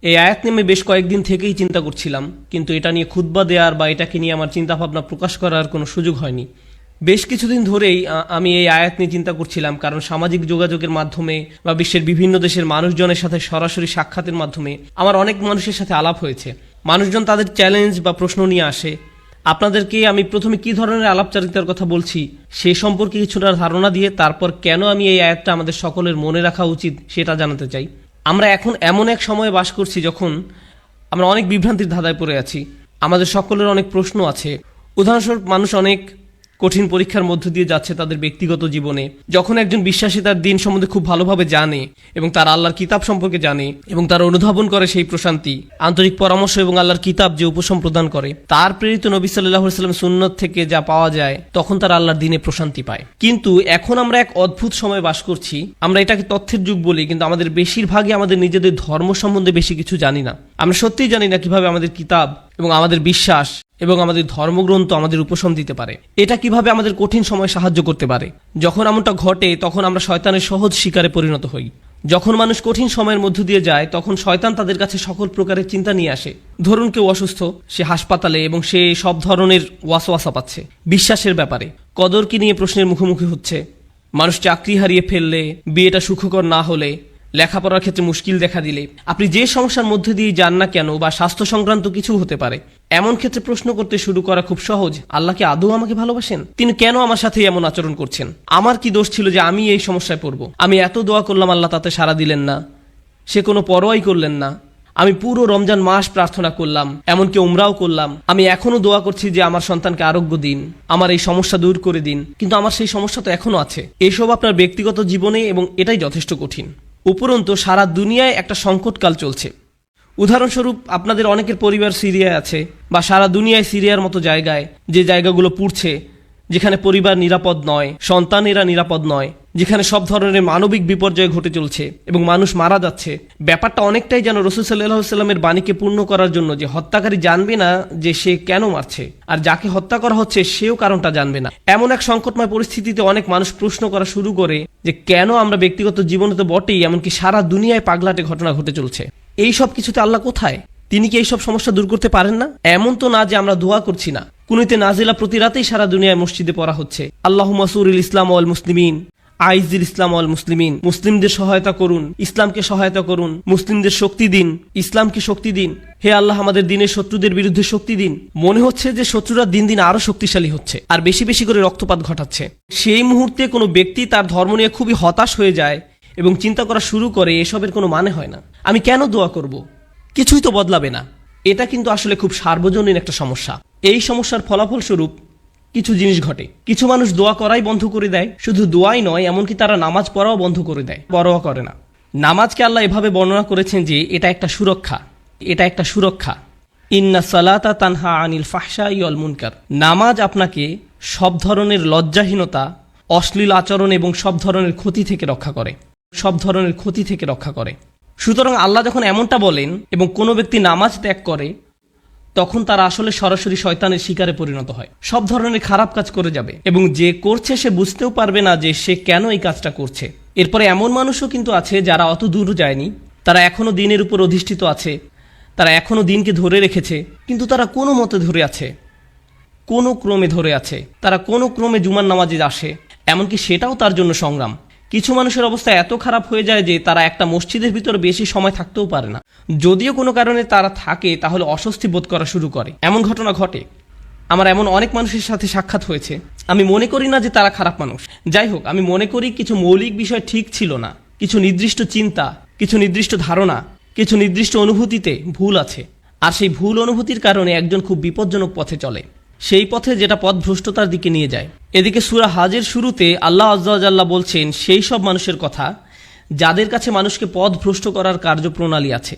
এই আয়াত নিয়ে আমি বেশ কয়েকদিন থেকেই চিন্তা করছিলাম, কিন্তু এটা নিয়ে খুতবা দেওয়ার বা এটাকে নিয়ে আমার চিন্তাভাবনা প্রকাশ করার কোনো সুযোগ হয়নি। বেশ কিছুদিন ধরেই আমি এই আয়াত নিয়ে চিন্তা করছিলাম, কারণ সামাজিক যোগাযোগের মাধ্যমে বা বিশ্বের বিভিন্ন দেশের মানুষজনের সাথে সরাসরি সাক্ষাতের মাধ্যমে আমার অনেক মানুষের সাথে আলাপ হয়েছে। মানুষজন তাদের চ্যালেঞ্জ বা প্রশ্ন নিয়ে আসে। আপনাদেরকে আমি প্রথমে কি ধরনের আলাপচারিতার কথা বলছি সে সম্পর্কে কিছুটা ধারণা দিয়ে তারপর কেন আমি এই আয়াতটা আমাদের সকলের মনে রাখা উচিত সেটা জানাতে চাই। আমরা এখন এমন এক সময়ে বাস করছি যখন আমরা অনেক বিভ্রান্তির ধাঁধায় পড়ে আছি। আমাদের সকলের অনেক প্রশ্ন আছে। উদাহরণস্বরূপ, মানুষ অনেক কঠিন পরীক্ষার মধ্য দিয়ে যাচ্ছে তাদের ব্যক্তিগত জীবনে। যখন একজন বিশ্বাসী তার দিন সম্বন্ধে খুব ভালোভাবে জানে এবং তার আল্লাহর কিতাব সম্পর্কে জানে এবং তার অনুধাবন করে সেই প্রশান্তি, আন্তরিক পরামর্শ এবং আল্লাহর কিতাব যে উপশম প্রদান করে, তার প্রেরিত নবী সাল্লাল্লাহু আলাইহি ওয়াসাল্লাম সুন্নত থেকে যা পাওয়া যায়, তখন তার আল্লাহর দিনে প্রশান্তি পায়। কিন্তু এখন আমরা এক অদ্ভুত সময় বাস করছি। আমরা এটাকে তথ্যের যুগ বলি, কিন্তু আমাদের বেশিরভাগই আমাদের নিজেদের ধর্ম সম্বন্ধে বেশি কিছু জানি না। আমরা সত্যিই জানি না কিভাবে আমাদের কিতাব এবং আমাদের বিশ্বাস এবং আমাদের ধর্মগ্রন্থ আমাদের উপশম দিতে পারে। এটা কিভাবে আমাদের কঠিন সময় সাহায্য করতে পারে। যখন এমনটা ঘটে তখন আমরা শয়তানের সহজ শিকারে পরিণত হই। যখন মানুষ কঠিন সময়ের মধ্য দিয়ে যায় তখন শয়তান তাদের কাছে সকল প্রকারের চিন্তা নিয়ে আসে। ধরুন কেউ অসুস্থ, সে হাসপাতালে এবং সে সব ধরনের ওয়াসওয়াসা পাচ্ছে বিশ্বাসের ব্যাপারে। কদরকে নিয়ে প্রশ্নের মুখোমুখি হচ্ছে। মানুষ চাকরি হারিয়ে ফেললে, বিয়েটা সুখকর না হলে, লেখাপড়ার ক্ষেত্রে মুশকিল দেখা দিলে, আপনি যে সমস্যার মধ্যে দিয়ে যান না কেন, বা স্বাস্থ্য সংক্রান্ত কিছু হতে পারে, এমন ক্ষেত্রে প্রশ্ন করতে শুরু করা খুব সহজ। আল্লাহ কি আদৌ আমাকে ভালোবাসেন? তিনি কেন আমার সাথে এমন আচরণ করছেন? আমার কি দোষ ছিল যে আমি এই সমস্যায় পড়ব? আমি এত দোয়া করলাম, আল্লাহ তাতে সাড়া দিলেন না, সে কোনো পরোয়াই করলেন না। আমি পুরো রমজান মাস প্রার্থনা করলাম, এমনকি উমরাও করলাম। আমি এখনো দোয়া করছি যে আমার সন্তানকে আরোগ্য দিন, আমার এই সমস্যা দূর করে দিন, কিন্তু আমার সেই সমস্যা তো এখনো আছে। এসব আপনার ব্যক্তিগত জীবনে, এবং এটাই যথেষ্ট কঠিন। উপরন্তু সারা দুনিয়ায় একটা সংকটকাল চলছে। উদাহরণস্বরূপ, আপনাদের অনেকের পরিবার সিরিয়ায় আছে, বা সারা দুনিয়ায় সিরিয়ার মতো জায়গায়, যে জায়গাগুলো পুড়ছে, যেখানে পরিবার নিরাপদ নয়, সন্তানেরা নিরাপদ নয়, যেখানে সব ধরনের মানবিক বিপর্যয় ঘটে চলছে এবং মানুষ মারা যাচ্ছে। ব্যাপারটা অনেকটাই যেন রাসূল সাল্লাল্লাহু আলাইহি ওয়াসাল্লামের বাণীকে পূর্ণ করার জন্য, যে হত্যাকারী জানবে না যে সে কেন মারছে, আর যাকে হত্যা করা হচ্ছে সেও কারণটা জানবে না। এমন এক সংকটময় পরিস্থিতিতে অনেক মানুষ প্রশ্ন করা শুরু করে যে কেন আমরা ব্যক্তিগত জীবনে তো বটেই, এমনকি সারা দুনিয়ায় পাগলাটে ঘটনা ঘটে চলছে। এই সব কিছুতে আল্লাহ কোথায়? তিনি কি এইসব সমস্যা দূর করতে পারেন না? এমন তো না যে আমরা দোয়া করছি না। কুনুতে নাজিলা প্রতি রাতেই সারা দুনিয়ায় মসজিদে পড়া হচ্ছে। আল্লাহুম্মা সুরিল ইসলাম ওয়াল মুসলিমিন, আইজিল ইসলাম ওয়াল মুসলিমিন। মুসলিমদের সহায়তা করুন, ইসলামকে সহায়তা করুন, মুসলিমদের শক্তি দিন, ইসলামকে শক্তি দিন। হে আল্লাহ, আমাদের দিনের শত্রুদের বিরুদ্ধে শক্তি দিন। মনে হচ্ছে যে শত্রুরা দিন দিন আরো শক্তিশালী হচ্ছে আর বেশি বেশি করে রক্তপাত ঘটাচ্ছে। সেই মুহূর্তে কোনো ব্যক্তি তার ধর্ম নিয়ে খুবই হতাশ হয়ে যায় এবং চিন্তা করা শুরু করে এসবের কোনো মানে হয় না। আমি কেন দোয়া করব? কিছুই তো বদলাবে না। এটা কিন্তু আসলে খুব সার্বজনীন একটা সমস্যা। এই সমস্যার ফলাফল স্বরূপ কিছু জিনিস ঘটে। কিছু মানুষ দোয়া করাই বন্ধ করে দেয়। শুধু দোয়াই নয়, এমনকি তারা নামাজ পড়াও বন্ধ করে দেয়, পরোয়া করে না। নামাজকে আল্লাহ এভাবে বর্ণনা করেছেন যে এটা একটা সুরক্ষা, এটা একটা সুরক্ষা। ইন্না সালাতা তানহা আনিল ফাহশাই ওয়াল মুনকার। নামাজ আপনাকে সব ধরনের লজ্জাহীনতা, অশ্লীল আচরণ এবং সব ধরনের ক্ষতি থেকে রক্ষা করে, সব ধরনের ক্ষতি থেকে রক্ষা করে। সুতরাং আল্লাহ যখন এমনটা বলেন এবং কোনো ব্যক্তি নামাজ ত্যাগ করে, তখন তারা আসলে সরাসরি শয়তানের শিকারে পরিণত হয়, সব ধরনের খারাপ কাজ করে যাবে এবং যে করছে সে বুঝতেও পারবে না যে সে কেন এই কাজটা করছে। এরপরে এমন মানুষও কিন্তু আছে যারা অত দূর যায়নি, তারা এখনো দিনের উপর অধিষ্ঠিত আছে, তারা এখনো দিনকে ধরে রেখেছে, কিন্তু তারা কোনো মতে ধরে আছে, কোনো ক্রমে ধরে আছে, তারা কোনো ক্রমে জুমার নামাজে আসে, এমনকি সেটাও তার জন্য সংগ্রাম। কিছু মানুষের অবস্থা এত খারাপ হয়ে যায় যে তারা একটা মসজিদের ভিতরে বেশি সময় থাকতেও পারে না। যদিও কোনো কারণে তারা থাকে, তাহলে অস্বস্তি বোধ করা শুরু করে। এমন ঘটনা ঘটে। আমার এমন অনেক মানুষের সাথে সাক্ষাৎ হয়েছে। আমি মনে করি না যে তারা খারাপ মানুষ। যাই হোক, আমি মনে করি কিছু মৌলিক বিষয় ঠিক ছিল না, কিছু নির্দিষ্ট চিন্তা, কিছু নির্দিষ্ট ধারণা, কিছু নির্দিষ্ট অনুভূতিতে ভুল আছে। আর সেই ভুল অনুভূতির কারণে একজন খুব বিপজ্জনক পথে চলে, সেই পথে যেটা পথ ভ্রষ্টতার দিকে নিয়ে যায়। এদিকে সূরা হাজের শুরুতে আল্লাহ আযজা ওয়া জাল্লা বলছেন সেই সব মানুষের কথা যাদের কাছে মানুষকে পথ ভ্রষ্ট করার কার্যপ্রণালী আছে।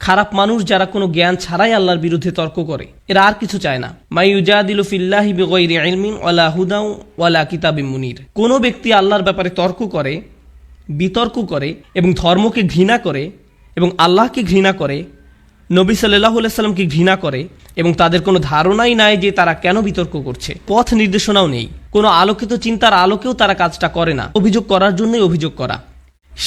খারাপ মানুষ যারা কোনো জ্ঞান ছাড়াই আল্লাহর বিরুদ্ধে তর্ক করে, এরা আর কিছু চায় না। মাই ইউজাদিলু ফিল্লাহি বিগাইরি ইলমিন ওয়ালা হুদাও ওয়ালা কিতাবিম মুনির। কোনো ব্যক্তি আল্লাহর ব্যাপারে তর্ক করে, বিতর্ক করে এবং ধর্মকে ঘৃণা করে এবং আল্লাহকে ঘৃণা করে, নবী সাল্লাল্লাহু আলাইহি সাল্লামকে ঘৃণা করে এবং তাদের কোনো ধারণাই নাই যে তারা কেন বিতর্ক করছে, পথ নির্দেশনাও নেই, কোনো আলোকিত চিন্তার আলোকেও তারা কাজটা করে না, অভিযোগ করার জন্যই অভিযোগ করা।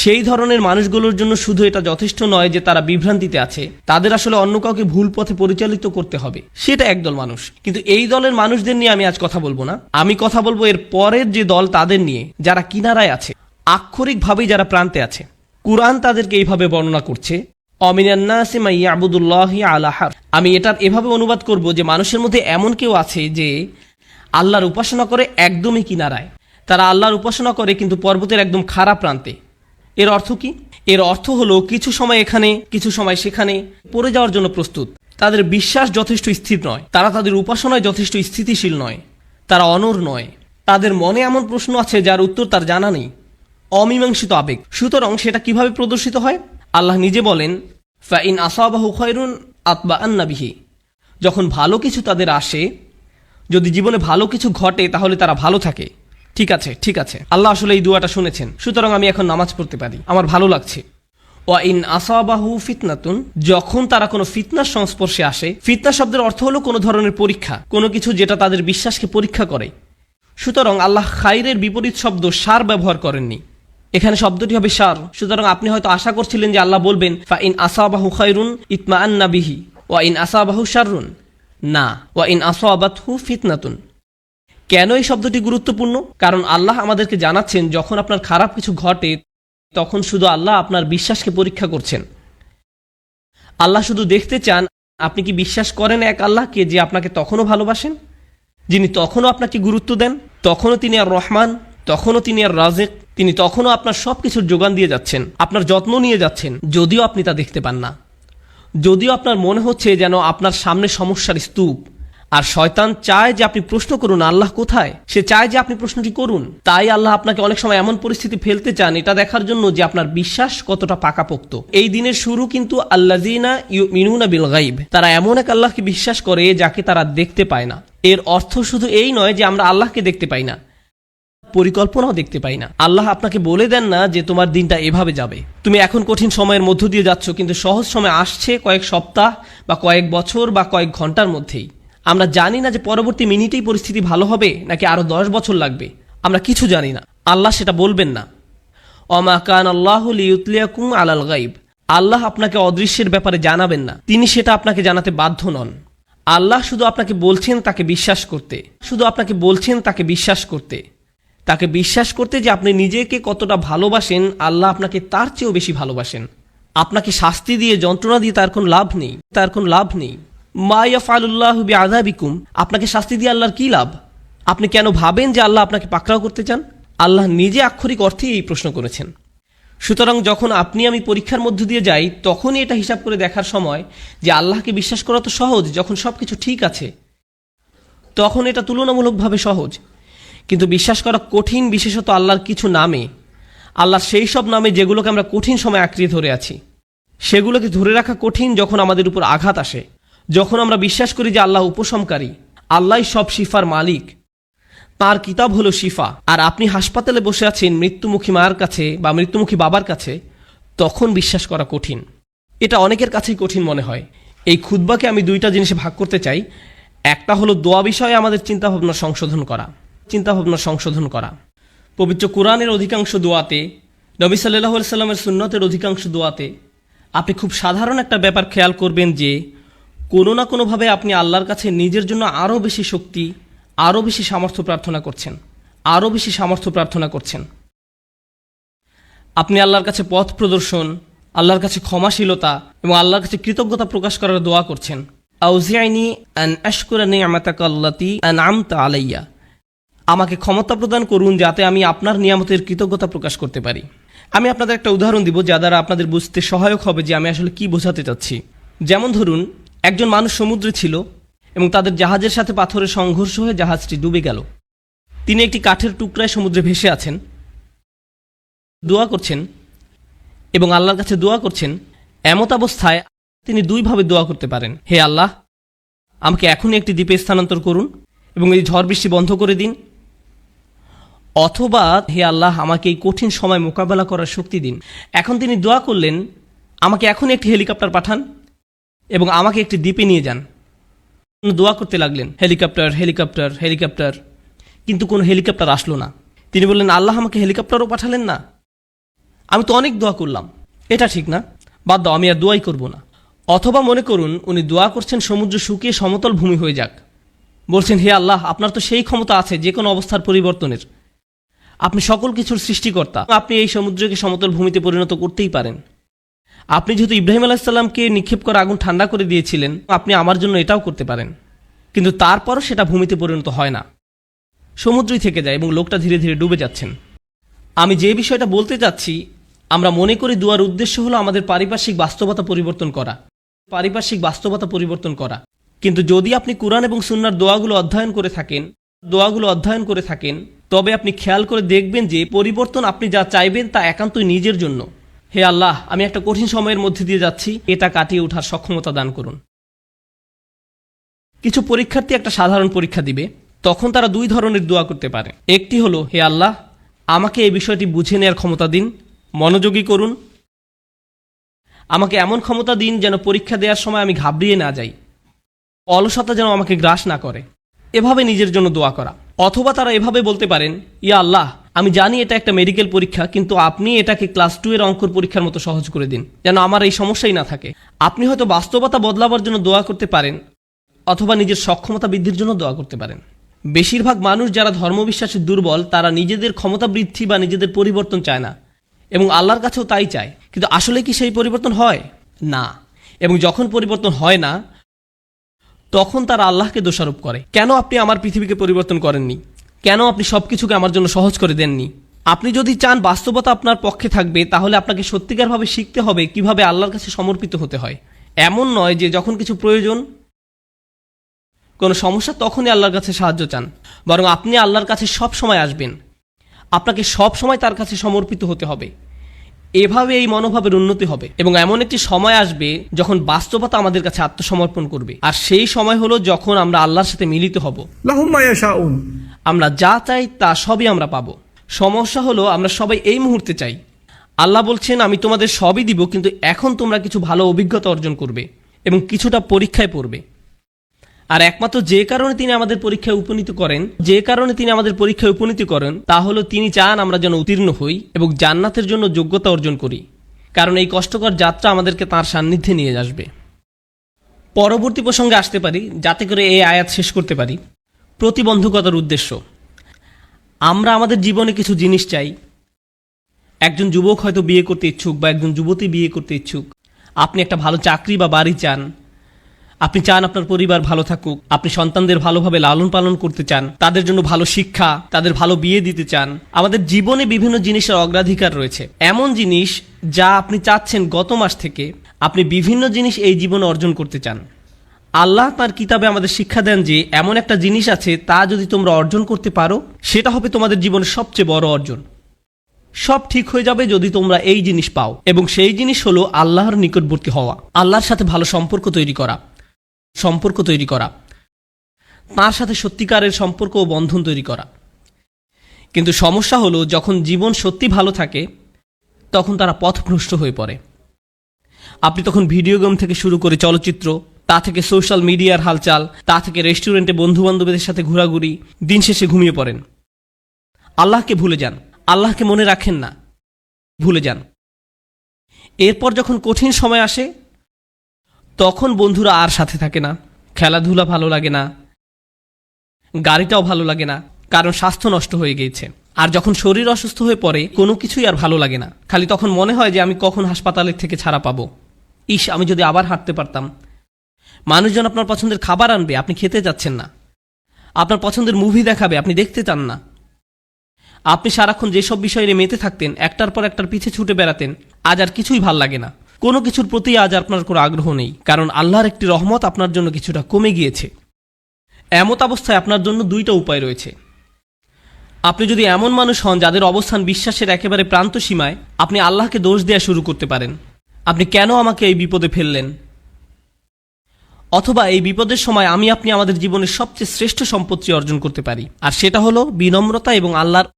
সেই ধরনের মানুষগুলোর জন্য শুধু এটা যথেষ্ট নয় যে তারা বিভ্রান্তিতে আছে, তাদের আসলে অন্য কাউকে ভুল পথে পরিচালিত করতে হবে। সেটা একদল মানুষ, কিন্তু এই দলের মানুষদের নিয়ে আমি আজ কথা বলবো না। আমি কথা বলবো এর পরের যে দল, তাদের নিয়ে, যারা কিনারায় আছে, আক্ষরিকভাবেই যারা প্রান্তে আছে। কুরআন তাদেরকে এইভাবে বর্ণনা করছে, অমিনান্নাসি মাই ইয়াবুদুল্লাহি আলা হার। আমি এটার এভাবে অনুবাদ করব যে মানুষের মধ্যে এমন কেউ আছে যে আল্লাহর উপাসনা করে একদমই কিনারায়। তারা আল্লাহর উপাসনা করে কিন্তু পর্বতের একদম খারাপ প্রান্তে। এর অর্থ কি? এর অর্থ হলো কিছু সময় এখানে, কিছু সময় সেখানে পড়ে যাওয়ার জন্য প্রস্তুত। তাদের বিশ্বাস যথেষ্ট স্থির নয়, তারা তাদের উপাসনায় যথেষ্ট স্থিতিশীল নয়, তারা অনড় নয়। তাদের মনে এমন প্রশ্ন আছে যার উত্তর তার জানা নেই, অমীমাংসিত আবেগ। সুতরাং সেটা কিভাবে প্রদর্শিত হয়? আল্লাহ নিজে বলেন, ফাইন আসাবাহু খায়রুন আতবাআন্না বিহি। যখন ভালো কিছু তাদের আসে, যদি জীবনে ভালো কিছু ঘটে, তাহলে তারা ভালো থাকে। ঠিক আছে, ঠিক আছে, আল্লাহ আসলে এই দুয়াটা শুনেছেন, সুতরাং আমি এখন নামাজ পড়তে পারি, আমার ভালো লাগছে। ওয়া ইন আসাবাহু ফিতনাতুন, যখন তারা কোনো ফিতনার সংস্পর্শে আসে। ফিতনা শব্দের অর্থ হলো কোনো ধরনের পরীক্ষা, কোনো কিছু যেটা তাদের বিশ্বাসকে পরীক্ষা করে। সুতরাং আল্লাহ খাইরের বিপরীত শব্দ শার ব্যবহার করেননি, এখানে শব্দটি হবে শার। সুতরাং আপনি হয়তো আশা করছিলেন যে আল্লাহ বলবেন ফা ইন আসাবাহু খায়রুন ইতমাআন্না বিহি ওয়া ইন আসাবাহু শাররুন। না, ওয়া ইন আসাবাতহু ফিতনাতুন। কেন এই শব্দটি গুরুত্বপূর্ণ? কারণ আল্লাহ আমাদেরকে জানাচ্ছেন, যখন আপনার খারাপ কিছু ঘটে, তখন শুধু আল্লাহ আপনার বিশ্বাসকে পরীক্ষা করছেন। আল্লাহ শুধু দেখতে চান আপনি কি বিশ্বাস করেন এক আল্লাহকে, যে আপনাকে তখনও ভালোবাসেন, যিনি তখনও আপনাকে গুরুত্ব দেন, তখনও তিনি আর রহমান, তখনও তিনি আর রাজেক, তিনি তখনও আপনার সব কিছুর যোগান দিয়ে যাচ্ছেন, আপনার যত্ন নিয়ে যাচ্ছেন, যদিও আপনি তা দেখতে পান না, যদিও আপনার মনে হচ্ছে যেন আপনার সামনে সমস্যার স্তূপ। আর শয়তান চায় যে আপনি প্রশ্ন করুন আল্লাহ কোথায়, সে চায় যে আপনি প্রশ্নটি করুন। তাই আল্লাহ আপনাকে অনেক সময় এমন পরিস্থিতি ফেলতে চান, এটা দেখার জন্য যে আপনার বিশ্বাস কতটা পাকাপোক্ত। এই দিনের শুরু কিন্তু আল্লাযিনা ইউমিনুনা বিল গায়ব, তারা এমন এক আল্লাহকে বিশ্বাস করে যাকে তারা দেখতে পায় না। এর অর্থ শুধু এই নয় যে আমরা আল্লাহকে দেখতে পাই না, পরিকল্পনাও দেখতে পাই না। আল্লাহ আপনাকে বলে দেন না যে তোমার দিনটা এভাবে যাবে, তুমি এখন কঠিন সময়ের মধ্য দিয়ে যাচ্ছ, কিন্তু সহজ সময় আসছে কয়েক সপ্তাহ বা কয়েক বছর বা কয়েক ঘন্টার মধ্যেই। আমরা জানি না যে পরবর্তী মিনিটেই পরিস্থিতি ভালো হবে নাকি আরো 10 বছর লাগবে, আমরা কিছু জানি না। আল্লাহ সেটা বলবেন না। ওমা কান আল্লাহু লিইউতলিয়াকুম আলাল গায়ব, আল্লাহ আপনাকে অদৃশ্যের ব্যাপারে জানাবেন না, তিনি সেটা আপনাকে জানাতে বাধ্য নন। আল্লাহ শুধু আপনাকে বলছেন তাকে বিশ্বাস করতে, শুধু আপনাকে বলছেন তাকে বিশ্বাস করতে, তাকে বিশ্বাস করতে যে আপনি নিজেকে কতটা ভালোবাসেন, আল্লাহ আপনাকে তার চেয়েও বেশি ভালোবাসেন। আপনাকে শাস্তি দিয়ে, যন্ত্রণা দিয়ে তার কোনো লাভ নেই, তার কোনো লাভ নেই। মা ইয়াফআলুল্লাহু বিআযাবিকুম, আপনাকে শাস্তি দিয়ে আল্লাহর কি লাভ? আপনি কেন ভাবেন যে আল্লাহ আপনাকে পাকড়াও করতে চান? আল্লাহ নিজে আক্ষরিক অর্থেই এই প্রশ্ন করেছেন। সুতরাং যখন আপনি আমি পরীক্ষার মধ্য দিয়ে যাই, তখনই এটা হিসাব করে দেখার সময় যে আল্লাহকে বিশ্বাস করা তো সহজ, যখন সবকিছু ঠিক আছে তখন এটা তুলনামূলকভাবে সহজ। কিন্তু বিশ্বাস করা কঠিন, বিশেষত আল্লাহর কিছু নামে, আল্লাহর সেই সব নামে যেগুলোকে আমরা কঠিন সময় আঁকড়িয়ে ধরে আছি। সেগুলোকে ধরে রাখা কঠিন যখন আমাদের উপর আঘাত আসে, যখন আমরা বিশ্বাস করি যে আল্লাহ উপশমকারী, আল্লাহই সব শিফার মালিক, তার কিতাব হলো শিফা, আর আপনি হাসপাতালে বসে আছেন মৃত্যুমুখী মায়ের কাছে বা মৃত্যুমুখী বাবার কাছে, তখন বিশ্বাস করা কঠিন। এটা অনেকের কাছেই কঠিন মনে হয়। এই খুতবাকে আমি দুইটা জিনিসে ভাগ করতে চাই। একটা হলো দোয়া বিষয়ে আমাদের চিন্তাভাবনা সংশোধন করা। পবিত্র কোরআনের অধিকাংশ দোয়াতে, নবী সাল্লাল্লাহু আলাইহি সাল্লামের সুন্নতের অধিকাংশ দোয়াতে আপনি খুব সাধারণ একটা ব্যাপার খেয়াল করবেন যে কোনো না কোনোভাবে আপনি আল্লাহর কাছে নিজের জন্য আরও বেশি শক্তি, আরও বেশি সামর্থ্য প্রার্থনা করছেন। আপনি আল্লাহর কাছে পথ প্রদর্শন, আল্লাহর কাছে ক্ষমাশীলতা এবং আল্লাহর কাছে কৃতজ্ঞতা প্রকাশ করার দোয়া করছেন। আউজিআনি আন আশকুরা নি'মাতাকা আল্লাতী আন'আমতা আলাইয়া, আমাকে ক্ষমতা প্রদান করুন যাতে আমি আপনার নিয়ামতের কৃতজ্ঞতা প্রকাশ করতে পারি। আমি আপনাদের একটা উদাহরণ দিব যা দ্বারা আপনাদের বুঝতে সহায়ক হবে যে আমি আসলে কি বোঝাতে চাচ্ছি। যেমন ধরুন, একজন মানুষ সমুদ্রে ছিল এবং তাদের জাহাজের সাথে পাথরের সংঘর্ষ হয়ে জাহাজটি ডুবে গেল। তিনি একটি কাঠের টুকরায় সমুদ্রে ভেসে আছেন, দোয়া করছেন এবং আল্লাহর কাছে দোয়া করছেন। এমত অবস্থায় তিনি দুইভাবে দোয়া করতে পারেন, হে আল্লাহ, আমাকে এখনই একটি দ্বীপে স্থানান্তর করুন এবং এই ঝড় বৃষ্টি বন্ধ করে দিন, অথবা হে আল্লাহ, আমাকে এই কঠিন সময় মোকাবেলা করার শক্তি দিন। এখন তিনি দোয়া করলেন, আমাকে এখনই একটি হেলিকপ্টার পাঠান এবং আমাকে একটি দ্বীপে নিয়ে যান। দোয়া করতে লাগলেন, হেলিকপ্টার হেলিকপ্টার হেলিকপ্টার, কিন্তু কোনো হেলিকপ্টার আসলো না। তিনি বললেন, আল্লাহ, আমাকে হেলিকপ্টারও পাঠালেন না, আমি তো অনেক দোয়া করলাম, এটা ঠিক না, বাদ দাও, আমি আর দোয়াই করব না। অথবা মনে করুন উনি দোয়া করছেন সমুদ্র শুকিয়ে সমতল ভূমি হয়ে যাক, বলছেন হে আল্লাহ, আপনার তো সেই ক্ষমতা আছে যে কোনো অবস্থার পরিবর্তনের, আপনি সকল কিছুর সৃষ্টিকর্তা, আপনি এই সমুদ্রকে সমতল ভূমিতে পরিণত করতেই পারেন। আপনি যেহেতু ইব্রাহিম আলাইসাল্লামকে নিক্ষেপ করা আগুন ঠান্ডা করে দিয়েছিলেন, আপনি আমার জন্য এটাও করতে পারেন। কিন্তু তারপরও সেটা ভূমিতে পরিণত হয় না, সমুদ্রই থেকে যায় এবং লোকটা ধীরে ধীরে ডুবে যাচ্ছেন। আমি যে বিষয়টা বলতে চাচ্ছি, আমরা মনে করি দুয়ার উদ্দেশ্য হলো আমাদের পারিপার্শ্বিক বাস্তবতা পরিবর্তন করা। কিন্তু যদি আপনি কুরআন এবং সুন্নাহর দোয়াগুলো অধ্যয়ন করে থাকেন, তবে আপনি খেয়াল করে দেখবেন যে পরিবর্তন আপনি যা চাইবেন তা একান্তই নিজের জন্য। হে আল্লাহ, আমি একটা কঠিন সময়ের মধ্যে দিয়ে যাচ্ছি, এটা কাটিয়ে ওঠার সক্ষমতা দান করুন। কিছু পরীক্ষার্থী একটা সাধারণ পরীক্ষা দিবে, তখন তারা দুই ধরনের দোয়া করতে পারে। একটি হলো, হে আল্লাহ, আমাকে এই বিষয়টি বুঝে নেওয়ার ক্ষমতা দিন, মনোযোগী করুন, আমাকে এমন ক্ষমতা দিন যেন পরীক্ষা দেওয়ার সময় আমি ঘাবড়িয়ে না যাই, অলসতা যেন আমাকে গ্রাস না করে, এভাবে নিজের জন্য দোয়া করা। অথবা তারা এভাবে বলতে পারেন, ইয়া আল্লাহ, আমি জানি এটা একটা মেডিকেল পরীক্ষা, কিন্তু আপনি এটাকে ক্লাস 2 এর অঙ্কর পরীক্ষার মতো সহজ করে দিন, যেন আমার এই সমস্যাই না থাকে। আপনি হয়তো বাস্তবতা বদলাবার জন্য দোয়া করতে পারেন, অথবা নিজের সক্ষমতা বৃদ্ধির জন্য দোয়া করতে পারেন। বেশিরভাগ মানুষ যারা ধর্মবিশ্বাসে দুর্বল, তারা নিজেদের ক্ষমতা বৃদ্ধি বা নিজেদের পরিবর্তন চায় না, এবং আল্লাহর কাছেও তাই চায়। কিন্তু আসলে কি সেই পরিবর্তন হয় না? এবং যখন পরিবর্তন হয় না, তখন তারা আল্লাহকে দোষারোপ করে, কেন আপনি আমার পৃথিবীকে পরিবর্তন করেননি, কেন আপনি সবকিছুকে আমার জন্য সহজ করে দেননি। আপনি যদি চান বাস্তবতা আপনার পক্ষে থাকবে, তাহলে আপনাকে সত্যিকারভাবে শিখতে হবে কিভাবে আল্লাহর কাছে সমর্পিত হতে হয়। এমন নয় যে যখন কিছু প্রয়োজন, কোনো সমস্যা, তখনই আল্লাহর কাছে সাহায্য চান, বরং আপনি আল্লাহর কাছে সব সময় আসবেন, আপনাকে সব সময় তার কাছে সমর্পিত হতে হবে। এভাবে এই মনোভাবের উন্নতি হবে, এবং এমন একটি সময় আসবে যখন বাস্তবতা আমাদের কাছে আত্মসমর্পণ করবে। আর সেই সময় হলো যখন আমরা আল্লাহর সাথে মিলিত হব। লাহুম মা ইয়াশাউন। আমরা যা চাই তা সবই আমরা পাবো। সমস্যা হলো আমরা সবাই এই মুহূর্তে চাই। আল্লাহ বলছেন, আমি তোমাদের সবই দিব, কিন্তু এখন তোমরা কিছু ভালো অভিজ্ঞতা অর্জন করবে এবং কিছুটা পরীক্ষায় পড়বে। আর একমাত্র যে কারণে তিনি আমাদের পরীক্ষায় উপনীত করেন তা হলো তিনি চান আমরা যেন উত্তীর্ণ হই এবং জান্নাতের জন্য যোগ্যতা অর্জন করি, কারণ এই কষ্টকর যাত্রা আমাদেরকে তাঁর সান্নিধ্যে নিয়ে আসবে। পরবর্তী প্রসঙ্গে আসতে পারি, যাতে করে এই আয়াত শেষ করতে পারি। প্রতিবন্ধকতার উদ্দেশ্য। আমরা আমাদের জীবনে কিছু জিনিস চাই। একজন যুবক হয়তো বিয়ে করতে ইচ্ছুক, বা একজন যুবতী বিয়ে করতে ইচ্ছুক। আপনি একটা ভালো চাকরি বা বাড়ি চান, আপনি চান আপনার পরিবার ভালো থাকুক, আপনি সন্তানদের ভালোভাবে লালন পালন করতে চান, তাদের জন্য ভালো শিক্ষা, তাদের ভালো বিয়ে দিতে চান। আমাদের জীবনে বিভিন্ন জিনিসের অগ্রাধিকার রয়েছে, এমন জিনিস যা আপনি চাচ্ছেন গত মাস থেকে। আপনি বিভিন্ন জিনিস এই জীবনে অর্জন করতে চান। আল্লাহ তার কিতাবে আমাদের শিক্ষা দেন যে এমন একটা জিনিস আছে, তা যদি তোমরা অর্জন করতে পারো, সেটা হবে তোমাদের জীবনের সবচেয়ে বড় অর্জন। সব ঠিক হয়ে যাবে যদি তোমরা এই জিনিস পাও, এবং সেই জিনিস হলো আল্লাহর নিকটবর্তী হওয়া, আল্লাহর সাথে ভালো সম্পর্ক তৈরি করা, তার সাথে সত্যিকারের সম্পর্ক ও বন্ধন তৈরি করা। কিন্তু সমস্যা হলো, যখন জীবন সত্যি ভালো থাকে, তখন তারা পথভ্রষ্ট হয়ে পড়ে। আপনি তখন ভিডিও গেম থেকে শুরু করে চলচ্চিত্র, তা থেকে সোশ্যাল মিডিয়ার হালচাল, তা থেকে রেস্টুরেন্টে বন্ধু বান্ধবদের সাথে ঘোরাঘুরি, দিন শেষে ঘুমিয়ে পড়েন। আল্লাহকে ভুলে যান, আল্লাহকে মনে রাখেন না, ভুলে যান। এরপর যখন কঠিন সময় আসে, তখন বন্ধুরা আর সাথে থাকে না, খেলাধুলা ভালো লাগে না, গাড়িটাও ভালো লাগে না, কারণ স্বাস্থ্য নষ্ট হয়ে গিয়েছে। আর যখন শরীর অসুস্থ হয়ে পড়ে, কোনো কিছুই আর ভালো লাগে না, খালি তখন মনে হয় যে আমি কখন হাসপাতালের থেকে ছাড়া পাবো। ইস, আমি যদি আবার হাঁটতে পারতাম। মানুষজন আপনার পছন্দের খাবার আনবে, আপনি খেতে যাচ্ছেন না। আপনার পছন্দের মুভি দেখাবে, আপনি দেখতে চান না। আপনি সারাক্ষণ যেসব বিষয়ে মেতে থাকতেন, একটার পর একটার পিছে ছুটে বেড়াতেন, আজ আর কিছুই ভাল লাগে না। কোনো কিছুর প্রতি আজ আপনার কোনো আগ্রহ নেই, কারণ আল্লাহর একটি রহমত আপনার জন্য কিছুটা কমে গিয়েছে। এমত অবস্থায় আপনার জন্য দুইটা উপায় রয়েছে। আপনি যদি এমন মানুষ হন যাদের অবস্থান বিশ্বাসের একেবারে প্রান্ত সীমায়, আপনি আল্লাহকে দোষ দেওয়া শুরু করতে পারেন, আপনি কেন আমাকে এই বিপদে ফেললেন। অথবা এই বিপদের সময় আপনি আমাদের জীবনের সবচেয়ে শ্রেষ্ঠ সম্পত্তি অর্জন করতে পারি, আর সেটা হলো বিনম্রতা এবং আল্লাহর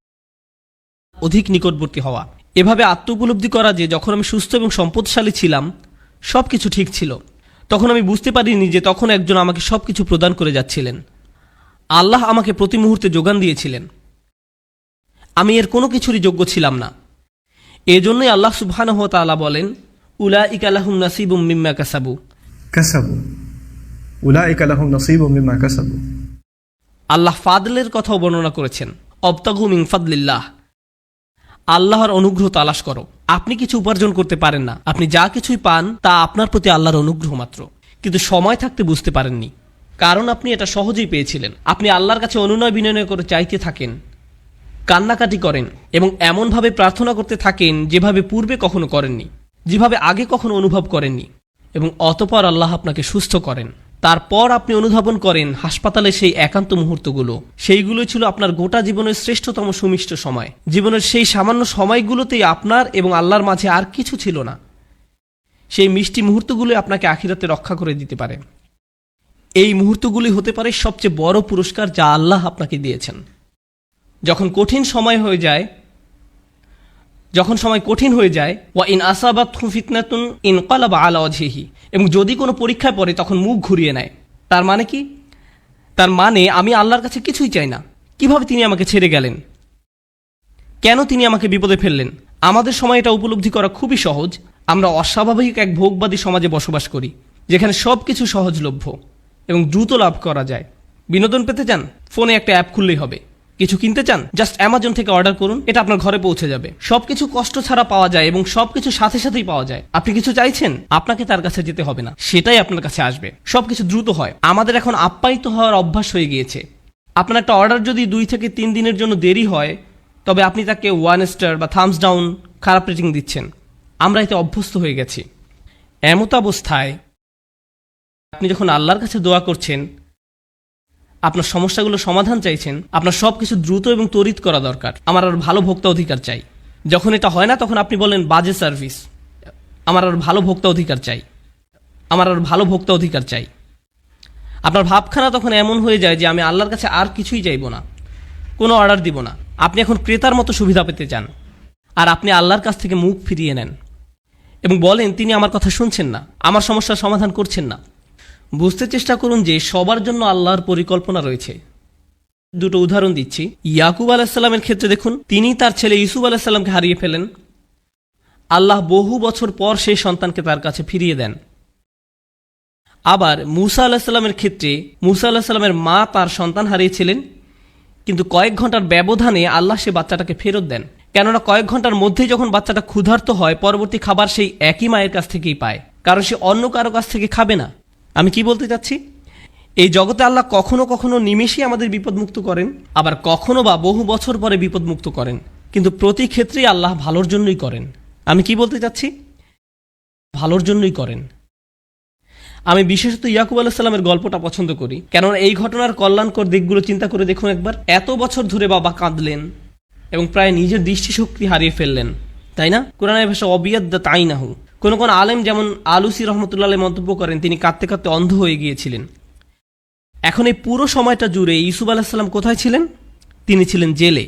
অধিক নিকটবর্তী হওয়া। এভাবে আত্মোপলব্ধি করা যে যখন আমি সুস্থ এবং সম্পদশালী ছিলাম, সব কিছু ঠিক ছিল, তখন আমি বুঝতে পারিনি যে তখন একজন আমাকে সব কিছু প্রদান করে যাচ্ছিলেন। আল্লাহ আমাকে প্রতি মুহূর্তে যোগান দিয়েছিলেন। আমি এর কোনো কিছুরই যোগ্য ছিলাম না। এজন্যই আল্লাহ সুবহানাহু ওয়া তাআলা বলেন, উলাইকা লাহুম নাসিবুম মিম্মা কাসাবু। উলাইকা লাহুম নাসিবুম মিম্মা কাসাবু। আল্লাহ ফাদলের কথাও বর্ণনা করেছেন, অবতাগু মিন ফাদলিল্লাহ, আল্লাহর অনুগ্রহ তালাশ করো। আপনি কিছু উপার্জন করতে পারেন না, আপনি যা কিছুই পান তা আপনার প্রতি আল্লাহর অনুগ্রহ মাত্র, কিন্তু সময় থাকতে বুঝতে পারেননি, কারণ আপনি এটা সহজেই পেয়েছিলেন। আপনি আল্লাহর কাছে অনুনয় বিনয় করে চাইতে থাকেন, কান্নাকাটি করেন এবং এমনভাবে প্রার্থনা করতে থাকেন যেভাবে পূর্বে কখনো করেননি, যেভাবে আগে কখনো অনুভব করেননি, এবং অতঃপর আল্লাহ আপনাকে সুস্থ করেন। তারপর আপনি অনুধাবন করেন হাসপাতালে সেই একান্ত মুহূর্তগুলো, সেইগুলোই ছিল আপনার গোটা জীবনের শ্রেষ্ঠতম সুমিষ্ট সময়। জীবনের সেই সামান্য সময়গুলোতেই আপনার এবং আল্লাহর মাঝে আর কিছু ছিল না। সেই মিষ্টি মুহূর্তগুলো আপনাকে আখিরাতে রক্ষা করে দিতে পারে। এই মুহূর্তগুলি হতে পারে সবচেয়ে বড় পুরস্কার যা আল্লাহ আপনাকে দিয়েছেন। যখন সময় কঠিন হয়ে যায়, ওয়া ইন আসাবাতহু ফিতনাতুন ইনকালাবা আলা ওয়াজহিহি, এবং যদি কোনো পরীক্ষায় পড়ে তখন মুখ ঘুরিয়ে নেয়। তার মানে কি? তার মানে আমি আল্লাহর কাছে কিছুই চাই না। কিভাবে তিনি আমাকে ছেড়ে গেলেন? কেন তিনি আমাকে বিপদে ফেললেন? আমাদের সময় এটা উপলব্ধি করা খুবই সহজ। আমরা অস্বাভাবিক এক ভোগবাদী সমাজে বসবাস করি, যেখানে সব কিছু সহজলভ্য এবং দ্রুত লাভ করা যায়। বিনোদন পেতে চান? ফোনে একটা অ্যাপ খুললেই হবে। কিছু কিনতে চান? জাস্ট অ্যামাজন থেকে অর্ডার করুন, এটা আপনার ঘরে পৌঁছে যাবে। সবকিছু কষ্ট ছাড়া পাওয়া যায় এবং সবকিছু সাথে সাথেই পাওয়া যায়। আপনি কিছু চাইছেন, আপনাকে তার কাছে যেতে হবে না, সেটাই আপনার কাছে আসবে। সবকিছু দ্রুত হয়। আমাদের এখন আপ্যায়িত হওয়ার অভ্যাস হয়ে গিয়েছে। আপনার একটা অর্ডার যদি 2 থেকে 3 দিনের জন্য দেরি হয়, তবে আপনি তাকে 1 স্টার বা থামস ডাউন খারাপ রেটিং দিচ্ছেন। আমরা এতে অভ্যস্ত হয়ে গেছি। এমত অবস্থায় আপনি যখন আল্লাহর কাছে দোয়া করছেন, আপনার সমস্যাগুলো সমাধান চাইছেন, আপনার সব কিছু দ্রুত এবং তড়িৎ করা দরকার। আমার আর ভালো ভোক্তা অধিকার চাই। যখন এটা হয় না, তখন আপনি বলেন বাজে সার্ভিস। আমার আর ভালো ভোক্তা অধিকার চাই, আমার আর ভালো ভোক্তা অধিকার চাই। আপনার ভাবখানা তখন এমন হয়ে যায় যে আমি আল্লাহর কাছে আর কিছুই চাইব না, কোনো অর্ডার দিব না। আপনি এখন ক্রেতার মতো সুবিধা পেতে চান, আর আপনি আল্লাহর কাছ থেকে মুখ ফিরিয়ে নেন এবং বলেন তিনি আমার কথা শুনছেন না, আমার সমস্যার সমাধান করছেন না। বুঝতে চেষ্টা করুন যে সবার জন্য আল্লাহর পরিকল্পনা রয়েছে। 2টো উদাহরণ দিচ্ছি। ইয়াকুব আলাইসাল্লামের ক্ষেত্রে দেখুন, তিনি তার ছেলে ইউসুফ আলাইসাল্লামকে হারিয়ে ফেলেন। আল্লাহ বহু বছর পর সেই সন্তানকে তার কাছে ফিরিয়ে দেন। আবার মুসা আলাইসাল্লামের ক্ষেত্রে মুসা আলাইসাল্লামের মা তার সন্তান হারিয়েছিলেন, কিন্তু কয়েক ঘন্টার ব্যবধানে আল্লাহ সে বাচ্চাটাকে ফেরত দেন। কেননা কয়েক ঘন্টার মধ্যেই যখন বাচ্চাটা ক্ষুধার্ত হয়, পরবর্তী খাবার সেই একই মায়ের কাছ থেকেই পায়, কারণ সে অন্য কারো কাছ থেকে খাবে না। আমি কি বলতে চাচ্ছি? এই জগতে আল্লাহ কখনো কখনো নিমেষেই আমাদের বিপদমুক্ত করেন, আবার কখনো বা বহু বছর পরে বিপদমুক্ত করেন, কিন্তু প্রতি ক্ষেত্রেই আল্লাহ ভালোর জন্যই করেন। আমি কি বলতে চাচ্ছি? ভালোর জন্যই করেন। আমি বিশেষত ইয়াকুব আলাইসাল্লামের গল্পটা পছন্দ করি, কেননা এই ঘটনার কল্যাণকর দিকগুলো চিন্তা করে দেখুন একবার। এত বছর ধরে বাবা কাঁদলেন এবং প্রায় নিজের দৃষ্টিশক্তি হারিয়ে ফেললেন, তাই না? কোরআনের ভাষা অবিয়াদ্দা তাই নাহু। কোন আলেম যেমন আলুসি রহমতুল্লাহ মন্তব্য করেন তিনি কাঁদতে কাঁদতে অন্ধ হয়ে গিয়েছিলেন। এখন এই পুরো সময়টা জুড়ে ইউসুফ আলাইসাল্লাম কোথায় ছিলেন? তিনি ছিলেন জেলে।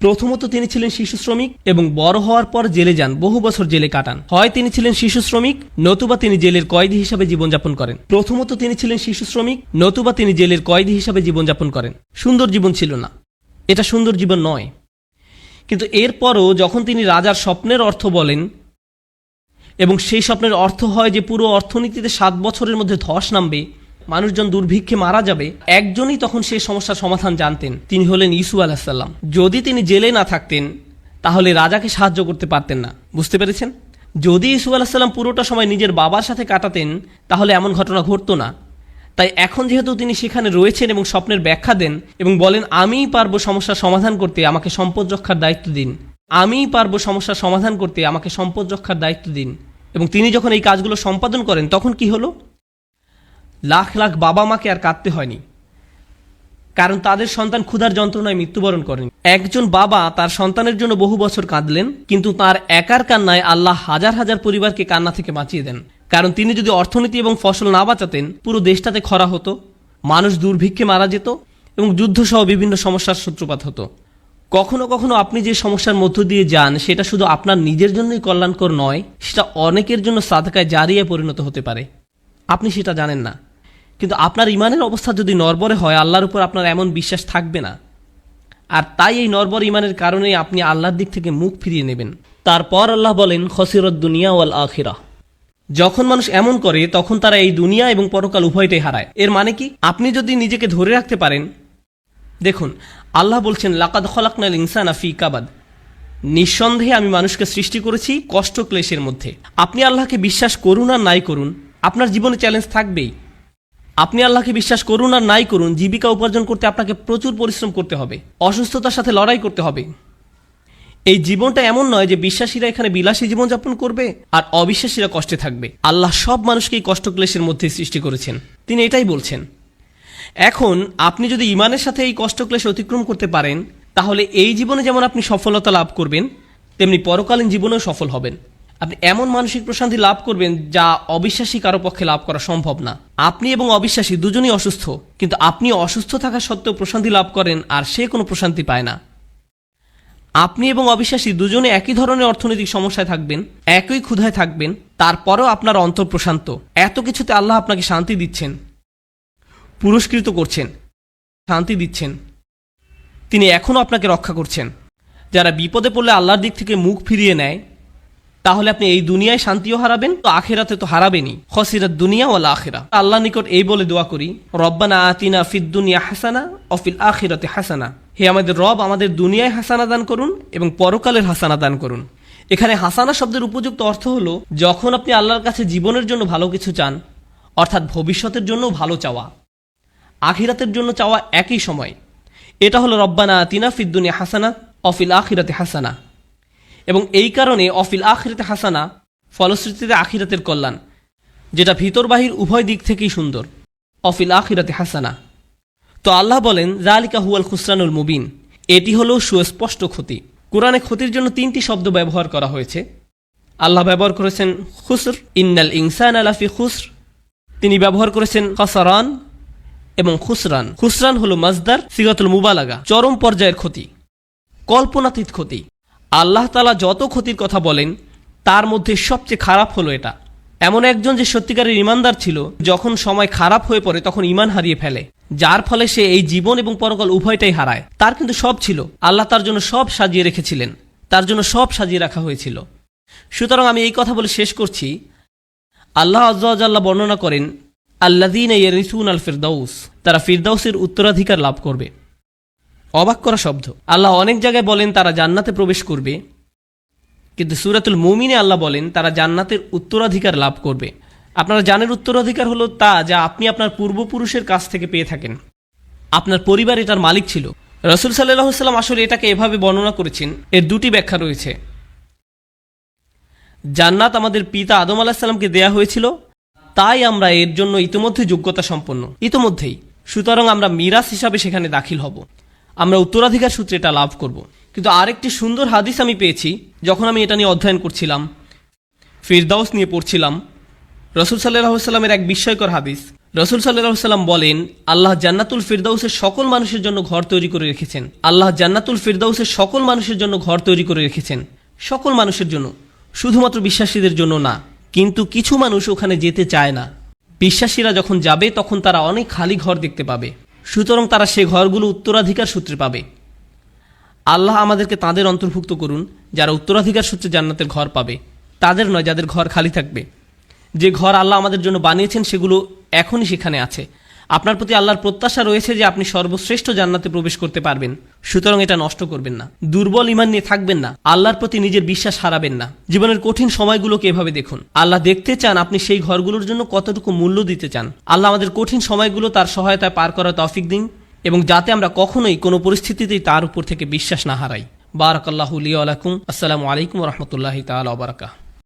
প্রথমত তিনি ছিলেন শিশু শ্রমিক এবং বড় হওয়ার পর জেলে যান, বহু বছর জেলে কাটান। হয় তিনি ছিলেন শিশু শ্রমিক, নতুবা তিনি জেলের কয়েদি হিসাবে জীবনযাপন করেন। প্রথমত তিনি ছিলেন শিশু শ্রমিক, নতুবা তিনি জেলের কয়েদি হিসাবে জীবনযাপন করেন। সুন্দর জীবন ছিল না, এটা সুন্দর জীবন নয়। কিন্তু এরপরও যখন তিনি রাজার স্বপ্নের অর্থ বলেন এবং সেই স্বপ্নের অর্থ হয় যে পুরো অর্থনীতিতে 7 বছরের মধ্যে ধস নামবে, মানুষজন দুর্ভিক্ষে মারা যাবে, একজনই তখন সেই সমস্যার সমাধান জানতেন, তিনি হলেন ইউসুফ আলাইহিসসালাম। যদি তিনি জেলে না থাকতেন তাহলে রাজাকে সাহায্য করতে পারতেন না। বুঝতে পেরেছেন? যদি ইউসুফ আলাইহিসসালাম পুরোটা সময় নিজের বাবার সাথে কাটাতেন তাহলে এমন ঘটনা ঘটতো না। তাই এখন যেহেতু তিনি সেখানে রয়েছেন এবং স্বপ্নের ব্যাখ্যা দেন এবং বলেন আমিই পারবো সমস্যার সমাধান করতে, আমাকে সম্পদ রক্ষার দায়িত্ব দিন, আমিই পারবো সমস্যার সমাধান করতে, আমাকে সম্পদ রক্ষার দায়িত্ব দিন, এবং তিনি যখন এই কাজগুলো সম্পাদন করেন তখন কি হলো? লাখ লাখ বাবা মাকে আর কাঁদতে হয়নি, কারণ তাদের সন্তান ক্ষুধার যন্ত্রণায় মৃত্যুবরণ করেন। একজন বাবা তার সন্তানের জন্য বহু বছর কাঁদলেন, কিন্তু তার একার কান্নায় আল্লাহ হাজার হাজার পরিবারকে কান্না থেকে বাঁচিয়ে দেন। কারণ তিনি যদি অর্থনীতি এবং ফসল না বাঁচাতেন, পুরো দেশটাতে খরা হতো, মানুষ দুর্ভিক্ষে মারা যেত এবং যুদ্ধসহ বিভিন্ন সমস্যার সূত্রপাত হতো। কখনো কখনো আপনি যে সমস্যার মধ্য দিয়ে যান সেটা শুধু আপনার নিজের জন্যই কল্যাণকর নয়, সেটা অনেকের জন্য সাদকায় জারিয়া পরিণত হতে পারে। আপনি সেটা জানেন না, কিন্তু আপনার ইমানের অবস্থা যদি নড়বড়ে হয়, আল্লাহর উপর আপনার এমন বিশ্বাস থাকবে না। আর তাই এই নড়বড়ে ইমানের কারণেই আপনি আল্লাহর দিক থেকে মুখ ফিরিয়ে নেবেন। তারপর আল্লাহ বলেন খসিরত দুনিয়া ওয়াল আখিরা। যখন মানুষ এমন করে তখন তারা এই দুনিয়া এবং পরকাল উভয়টাই হারায়। এর মানে কি? আপনি যদি নিজেকে ধরে রাখতে পারেন, দেখুন আল্লাহ বলছেন লাকাদ খলাকনাল ইনসানা ফি কাবাদ, নিঃসন্দেহে আমি মানুষকে সৃষ্টি করেছি কষ্ট ক্লেশের মধ্যে। আপনি আল্লাহকে বিশ্বাস করুন আর নাই করুন, আপনার জীবনে চ্যালেঞ্জ থাকবেই। আপনি আল্লাহকে বিশ্বাস করুন আর নাই করুন, জীবিকা উপার্জন করতে আপনাকে প্রচুর পরিশ্রম করতে হবে, অসুস্থতার সাথে লড়াই করতে হবে। এই জীবনটা এমন নয় যে বিশ্বাসীরা এখানে বিলাসী জীবনযাপন করবে আর অবিশ্বাসীরা কষ্টে থাকবে। আল্লাহ সব মানুষকেই কষ্ট ক্লেশের মধ্যে সৃষ্টি করেছেন, তিনি এটাই বলছেন। এখন আপনি যদি ইমানের সাথে এই কষ্ট ক্লেশ অতিক্রম করতে পারেন, তাহলে এই জীবনে যেমন আপনি সফলতা লাভ করবেন, তেমনি পরকালীন জীবনেও সফল হবেন। আপনি এমন মানসিক প্রশান্তি লাভ করবেন যা অবিশ্বাসী কারো পক্ষে লাভ করা সম্ভব না। আপনি এবং অবিশ্বাসী দুজনই অসুস্থ, কিন্তু আপনি অসুস্থ থাকা সত্ত্বেও প্রশান্তি লাভ করেন আর সে কোনো প্রশান্তি পায় না। আপনি এবং অবিশ্বাসী দুজনে একই ধরনের অর্থনৈতিক সমস্যায় থাকবেন, একই ক্ষুধায় থাকবেন, তারপরেও আপনার অন্তর প্রশান্ত। এত কিছুতে আল্লাহ আপনাকে শান্তি দিচ্ছেন, পুরস্কৃত করছেন, শান্তি দিচ্ছেন। তিনি এখনও আপনাকে রক্ষা করছেন। যারা বিপদে পড়লে আল্লাহর দিক থেকে মুখ ফিরিয়ে নেয়, তাহলে আপনি এই দুনিয়ায় শান্তিও হারাবেন, তো আখিরাতে তো হারাবেনই। খসিরাত দুনিয়া ওয়াল আখিরা। আল্লাহর নিকট এই বলে দোয়া করি, রব্বানা আতিনা ফিদ দুনিয়া হাসানা ওয়া ফিল আখিরাতি হাসানা। হে আমাদের রব, আমাদের দুনিয়ায় হাসানা দান করুন এবং পরকালের হাসানা দান করুন। এখানে হাসানা শব্দের উপযুক্ত অর্থ হলো যখন আপনি আল্লাহর কাছে জীবনের জন্য ভালো কিছু চান, অর্থাৎ ভবিষ্যতের জন্য ভালো চাওয়া, আখিরাতের জন্য চাওয়া একই সময়। এটা হলো রব্বানা আতিনা ফিদ দুনিয়া হাসানা ওয়া ফিল আখিরাতি হাসানা। এবং এই কারণে অফিল আখিরাতে হাসানা, ফলশ্রুতিতে আখিরাতের কল্যাণ, যেটা ভিতর বাহির উভয় দিক থেকেই সুন্দর। অফিল আখিরাতে হাসানা। তো আল্লাহ বলেন যালিকা হুয়াল খুসরানুল মুবিন, এটি হলো সুস্পষ্ট ক্ষতি। কোরআনে ক্ষতির জন্য 3টি শব্দ ব্যবহার করা হয়েছে। আল্লাহ ব্যবহার করেছেন খুসর, ইন্নাল ইনসানা লাফি খুসর। তিনি ব্যবহার করেছেন খসরান এবং খুসরান। খুসরান হলো মাজদার সিগাতুল মুবালাগা, চরম পর্যায়ের ক্ষতি, কল্পনাতীত ক্ষতি। আল্লাহ তাআলা যত ক্ষতির কথা বলেন তার মধ্যে সবচেয়ে খারাপ হলো এটা। এমন একজন যে সত্যিকারের ইমানদার ছিল, যখন সময় খারাপ হয়ে পড়ে তখন ইমান হারিয়ে ফেলে, যার ফলে সে এই জীবন এবং পরকাল উভয়টাই হারায়। তার কিন্তু সব ছিল, আল্লাহ তার জন্য সব সাজিয়ে রেখেছিলেন, তার জন্য সব সাজিয়ে রাখা হয়েছিল। সুতরাং আমি এই কথা বলে শেষ করছি। আল্লাহ আজ্জা ওয়া জাল্লা বর্ণনা করেন আল্লাযীনা ইয়ারিসুনাল ফিরদাউস, তারা ফিরদাউসের উত্তরাধিকার লাভ করবে। অবাক করা শব্দ। আল্লাহ অনেক জায়গায় বলেন তারা জান্নাতে প্রবেশ করবে, কিন্তু সূরাতুল মুমিনে আল্লাহ বলেন তারা জান্নাতের উত্তরাধিকার লাভ করবে। আপনারা জানেন উত্তরাধিকার হলো তা যা আপনি আপনার পূর্বপুরুষের কাছ থেকে পেয়ে থাকেন। আপনার পরিবার এটার মালিক ছিল। রাসূল সাল্লাল্লাহু আলাইহি ওয়াসাল্লাম আসলে এটাকে এভাবে বর্ণনা করেছেন। এর 2টি ব্যাখ্যা রয়েছে। জান্নাত আমাদের পিতা আদম আলাইহিস সালামকে দেয়া হয়েছিল, তাই আমরা এর জন্য ইতিমধ্যে যোগ্যতা সম্পন্ন, ইতিমধ্যেই। সুতরাং আমরা মিরাস হিসাবে সেখানে দাখিল হব, আমরা উত্তরাধিকার সূত্রে এটা লাভ করব। কিন্তু আরেকটি সুন্দর হাদিস আমি পেয়েছি যখন আমি এটা নিয়ে অধ্যয়ন করছিলাম, ফিরদাউস নিয়ে পড়ছিলাম। রাসূল সাল্লাল্লাহু আলাইহি ওয়াসাল্লামের এক বিস্ময়কর হাদিস। রাসূল সাল্লাল্লাহু আলাইহি ওয়াসাল্লাম বলেন আল্লাহ জান্নাতুল ফিরদাউসের সকল মানুষের জন্য ঘর তৈরি করে রেখেছেন। আল্লাহ জান্নাতুল ফিরদাউসের সকল মানুষের জন্য ঘর তৈরি করে রেখেছেন, সকল মানুষের জন্য, শুধুমাত্র বিশ্বাসীদের জন্য না। কিন্তু কিছু মানুষ ওখানে যেতে চায় না। বিশ্বাসীরা যখন যাবে তখন তারা অনেক খালি ঘর দেখতে পাবে, সুতরাং তারা সে ঘরগুলো উত্তরাধিকার সূত্রে পাবে। আল্লাহ আমাদেরকে তাদের অন্তর্ভুক্ত করুন যারা উত্তরাধিকার সূত্রে জান্নাতের ঘর পাবে, তাদের নয় যাদের ঘর খালি থাকবে। যে ঘর আল্লাহ আমাদের জন্য বানিয়েছেন সেগুলো এখনই সেখানে আছে। আপনার প্রতি আল্লাহর প্রত্যাশা রয়েছে যে আপনি সর্বশ্রেষ্ঠ জান্নাতে প্রবেশ করতে পারবেন, সুতরাং এটা নষ্ট করবেন না। দুর্বল ঈমান নিয়ে থাকবেন না, আল্লাহর প্রতি নিজের বিশ্বাস হারাবেন না। জীবনের কঠিন সময়গুলোকে এভাবে দেখুন। আল্লাহ দেখতে চান আপনি সেই ঘরগুলোর জন্য কতটুকু মূল্য দিতে চান। আল্লাহ আমাদের কঠিন সময়গুলো তার সহায়তায় পার করার তৌফিক দিন, এবং যাতে আমরা কখনোই কোনো পরিস্থিতিতেই তার উপর থেকে বিশ্বাস না হারাই। বারাকাল্লাহু লি ওয়া লাকুম। আসসালামু আলাইকুম ওয়া রাহমাতুল্লাহি তাআলা ওয়া বারাকাতুহু।